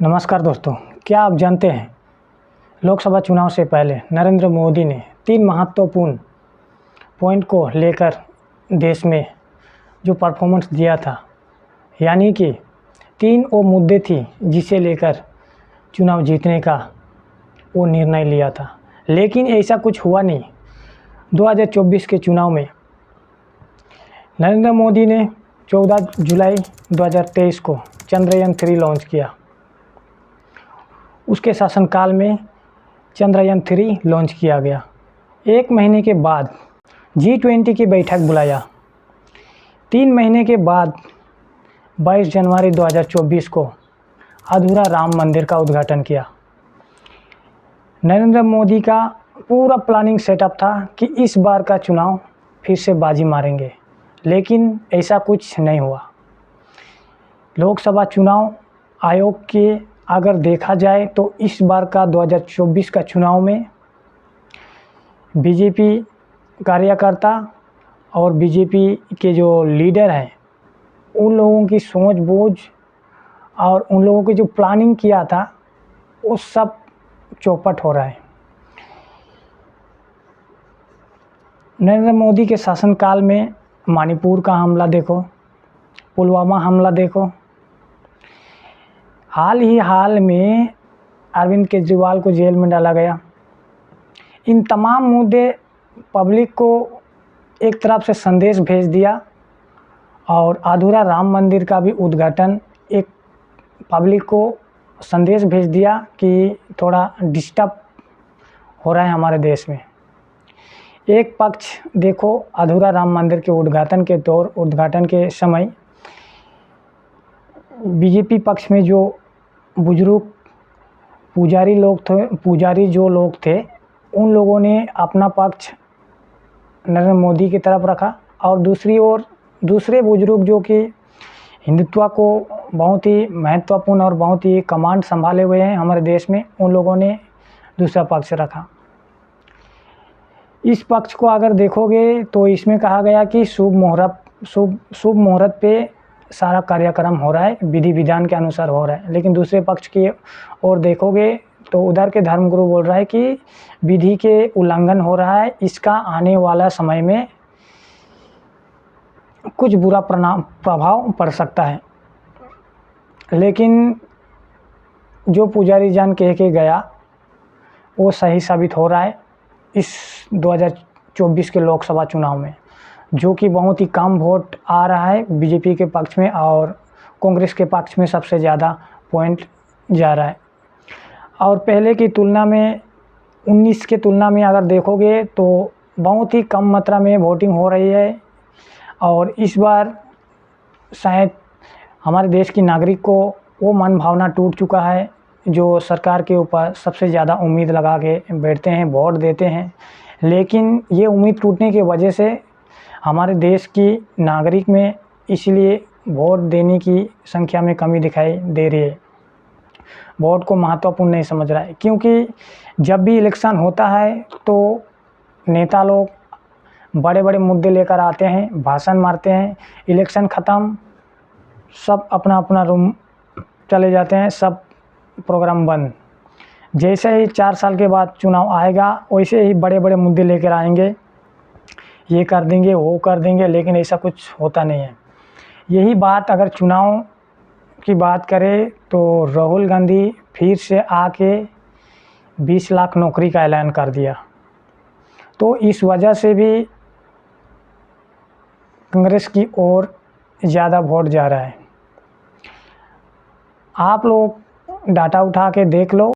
नमस्कार दोस्तों, क्या आप जानते हैं लोकसभा चुनाव से पहले नरेंद्र मोदी ने 3 महत्वपूर्ण पॉइंट को लेकर देश में जो परफॉर्मेंस दिया था, यानी कि 3 वो मुद्दे थी जिसे लेकर चुनाव जीतने का वो निर्णय लिया था। लेकिन ऐसा कुछ हुआ नहीं। 2024 के चुनाव में नरेंद्र मोदी ने 14 जुलाई 2023 को चंद्रयान 3 लॉन्च किया। उसके शासनकाल में चंद्रयान 3 लॉन्च किया गया। 1 महीने के बाद G20 की बैठक बुलाया। 3 महीने के बाद 22 जनवरी 2024 को अधूरा राम मंदिर का उद्घाटन किया। नरेंद्र मोदी का पूरा प्लानिंग सेटअप था कि इस बार का चुनाव फिर से बाजी मारेंगे, लेकिन ऐसा कुछ नहीं हुआ। लोकसभा चुनाव आयोग के अगर देखा जाए तो इस बार का 2024 का चुनाव में बीजेपी कार्यकर्ता और बीजेपी के जो लीडर हैं, उन लोगों की सूझबूझ और उन लोगों की जो प्लानिंग किया था वो सब चौपट हो रहा है। नरेंद्र मोदी के शासनकाल में मणिपुर का हमला देखो, पुलवामा हमला देखो, हाल में अरविंद केजरीवाल को जेल में डाला गया। इन तमाम मुद्दे पब्लिक को एक तरफ से संदेश भेज दिया और अधूरा राम मंदिर का भी उद्घाटन एक पब्लिक को संदेश भेज दिया कि थोड़ा डिस्टर्ब हो रहा है हमारे देश में। एक पक्ष देखो, अधूरा राम मंदिर के उद्घाटन के समय बीजेपी पक्ष में जो बुजुर्ग पुजारी जो लोग थे, उन लोगों ने अपना पक्ष नरेंद्र मोदी की तरफ रखा और दूसरी ओर दूसरे बुजुर्ग जो कि हिंदुत्व को बहुत ही महत्वपूर्ण और बहुत ही कमांड संभाले हुए हैं हमारे देश में, उन लोगों ने दूसरा पक्ष रखा। इस पक्ष को अगर देखोगे तो इसमें कहा गया कि शुभ मुहूर्त पे सारा कार्यक्रम हो रहा है, विधि विधान के अनुसार हो रहा है। लेकिन दूसरे पक्ष की ओर देखोगे तो उधर के धर्मगुरु बोल रहा है कि विधि के उल्लंघन हो रहा है, इसका आने वाला समय में कुछ बुरा प्रभाव पड़ सकता है। लेकिन जो पुजारी जान कह के गया वो सही साबित हो रहा है इस 2024 के लोकसभा चुनाव में, जो कि बहुत ही कम वोट आ रहा है बीजेपी के पक्ष में और कांग्रेस के पक्ष में सबसे ज़्यादा पॉइंट जा रहा है। और पहले की तुलना में 19 के तुलना में अगर देखोगे तो बहुत ही कम मात्रा में वोटिंग हो रही है और इस बार शायद हमारे देश की नागरिक को वो मन भावना टूट चुका है जो सरकार के ऊपर सबसे ज़्यादा उम्मीद लगा के बैठते हैं, वोट देते हैं। लेकिन ये उम्मीद टूटने की वजह से हमारे देश की नागरिक में इसलिए वोट देने की संख्या में कमी दिखाई दे रही है। वोट को महत्वपूर्ण नहीं समझ रहा है, क्योंकि जब भी इलेक्शन होता है तो नेता लोग बड़े बड़े मुद्दे लेकर आते हैं, भाषण मारते हैं, इलेक्शन ख़त्म, सब अपना अपना रूम चले जाते हैं, सब प्रोग्राम बंद। जैसे ही 4 साल के बाद चुनाव आएगा वैसे ही बड़े बड़े मुद्दे लेकर आएंगे, ये कर देंगे, वो कर देंगे, लेकिन ऐसा कुछ होता नहीं है। यही बात अगर चुनाव की बात करें तो राहुल गांधी फिर से आके 20 लाख नौकरी का ऐलान कर दिया, तो इस वजह से भी कांग्रेस की ओर ज़्यादा वोट जा रहा है। आप लोग डाटा उठा के देख लो।